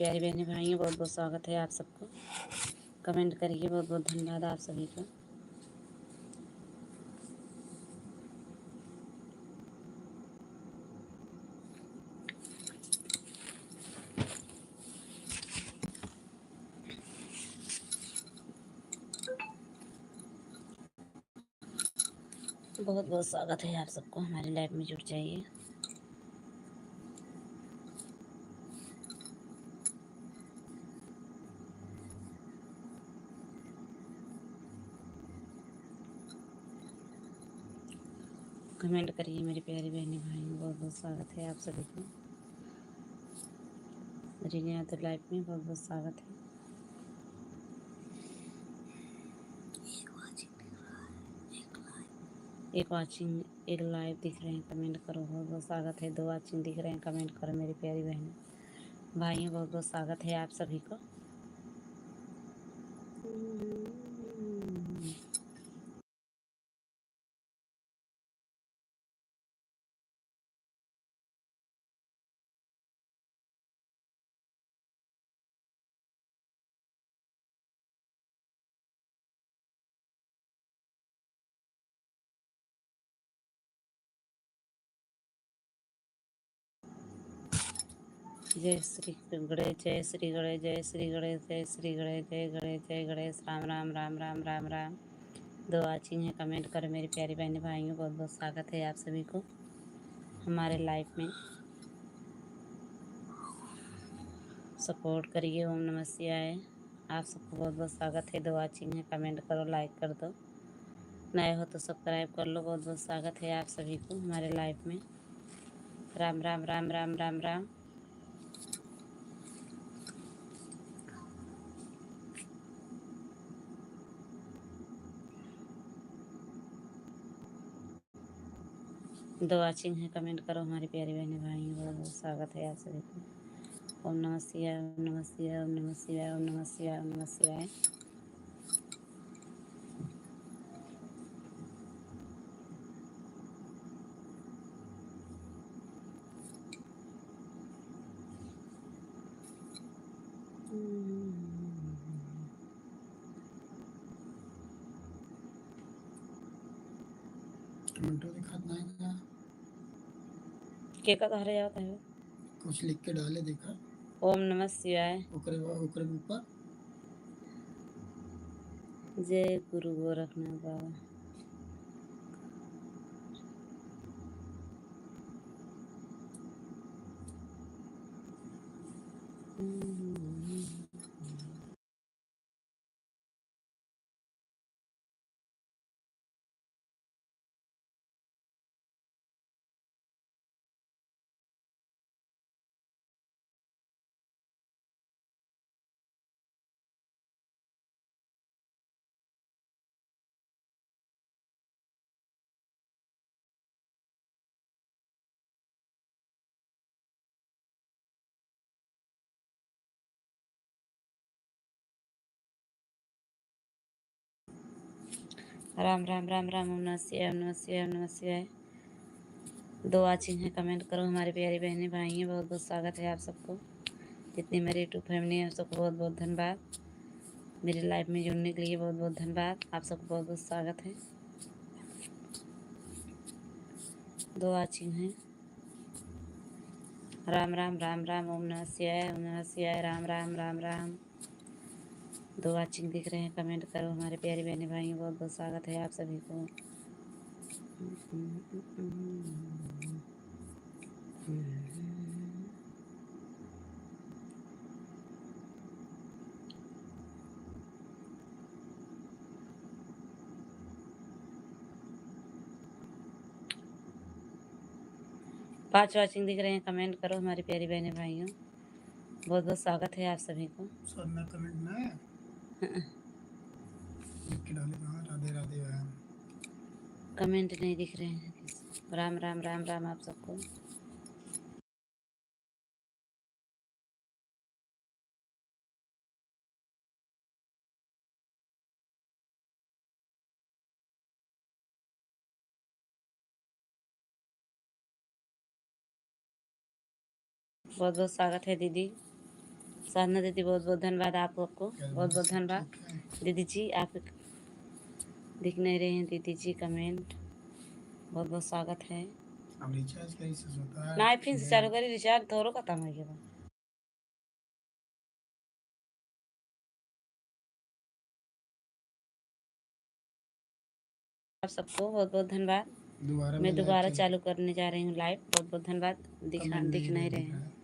प्यारी बहनी भाइयों, बहुत बहुत स्वागत है आप सबको। कमेंट करिए, बहुत बहुत धन्यवाद आप सभी का। बहुत बहुत स्वागत है आप सबको, हमारे लाइव में जुड़ जाइए। कमेंट करिए मेरी प्यारी बहनी भाइयों, बहुत बहुत स्वागत है आप सभी को। रिनिया तो लाइव में बहुत बहुत स्वागत है। एक वाचिंग एक लाइव दिख रहे हैं, कमेंट करो, बहुत बहुत स्वागत है। 2 वाचिंग दिख रहे हैं, कमेंट करो मेरी प्यारी बहनों भाइयों, बहुत बहुत स्वागत है आप सभी को। जय श्री गणेश, जय श्री गणेश, जय श्री गणेश, जय श्री गणेश, जय गणेश, जय गणेश। राम राम राम राम राम राम। 2 वाचिंग है, कमेंट करो मेरी प्यारी बहनी भाइयों, बहुत बहुत स्वागत है आप सभी को हमारे लाइव में। सपोर्ट करिए, ओम नमः शिवाय। आप सबको बहुत बहुत स्वागत है। 2 वाचिंग है, कमेंट करो, लाइक कर दो, नए हो तो सब्सक्राइब कर लो। बहुत बहुत स्वागत है आप सभी को हमारे लाइव में। राम राम राम राम राम राम। दो वाचिंग है, कमेंट करो हमारी प्यारी बहनी भाइयों, बहुत बहुत स्वागत है आप सभी को। ओम नमः शिवाय, ओम नमः शिवाय, ओम नमः शिवाय, ओम नमः शिवाय, ओम नमः शिवाय। दिखाना है के का धारे जाता है, कुछ लिख के डाले देखा। ओम नमः शिवाय। ओकरे ऊपर जय गुरु गोरखनाथ बाबा। राम राम राम राम। ओम नमः शिवाय, ओम नमः शिवाय, ओम नमः शिवाय। 2 वाचिंग है, कमेंट करो हमारी प्यारी बहनें भाई, बहुत बहुत स्वागत है आप सबको। जितनी मेरी यूट्यूब फैमिली है सबको बहुत बहुत धन्यवाद। मेरे लाइव में जुड़ने के लिए बहुत बहुत धन्यवाद। आप सबको बहुत बहुत स्वागत है। 2 वाचिंग है। राम राम राम राम। ओम नमः शिवाय, ओम नमः शिवाय। राम राम राम राम। 2 वाचिंग दिख रहे हैं, कमेंट करो हमारे प्यारी बहनी भाई, बहुत बहुत स्वागत है आप सभी को। 5 वाचिंग दिख रहे हैं, कमेंट करो हमारी प्यारी बहनी भाइयों, बहुत बहुत स्वागत है आप सभी को। सब कमेंट ना है लिख के डाले कहाँ, राधे राधे बहन। कमेंट नहीं दिख रहे हैं। राम राम राम राम आप सबको। बहुत बहुत स्वागत है दीदी। साधना दीदी बहुत बहुत धन्यवाद आप सबको, बहुत बहुत धन्यवाद। ठीक है। दीदी जी आप दिख नहीं रहे हैं दीदी जी, कमेंट बहुत बहुत स्वागत है। अब रिचार्ज कैसे होता है? ना फिर से चालू करी, रिचार्ज थोड़ो खत्म हो गया। आप सबको बहुत बहुत धन्यवाद। दोबारा मैं live दोबारा चल- चालू करने जा रही हूँ लाइव। बहुत बहुत धन्यवाद। दिख कमेंट नहीं रहे दिख हैं। रहा है।